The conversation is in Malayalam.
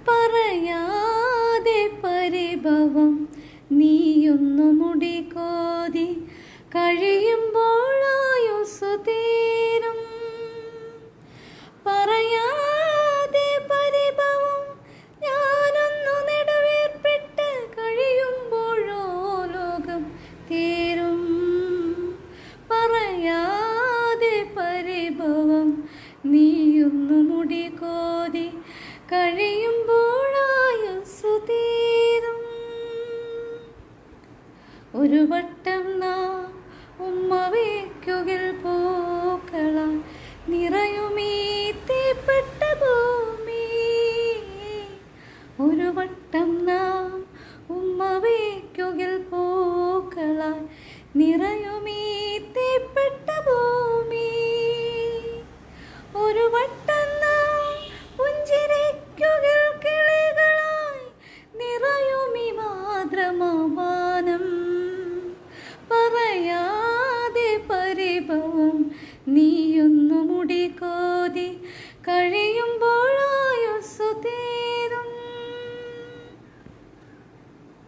പറയാതെ പരിഭവം നീയൊന്നു മുടികോതി കഴിയുമ്പോഴായുസ്സു തീരും. പറയാതെ പരിഭവം ഞാനൊന്നു നെടുവേർപ്പെട്ട് കഴിയുമ്പോഴോ ലോകം തീരും. പറയാതെ പരിഭവം നീയൊന്നു മുടികോതി കഴിയുമ്പോഴായുസ്സു തീരും. ഒരു വട്ടം നാം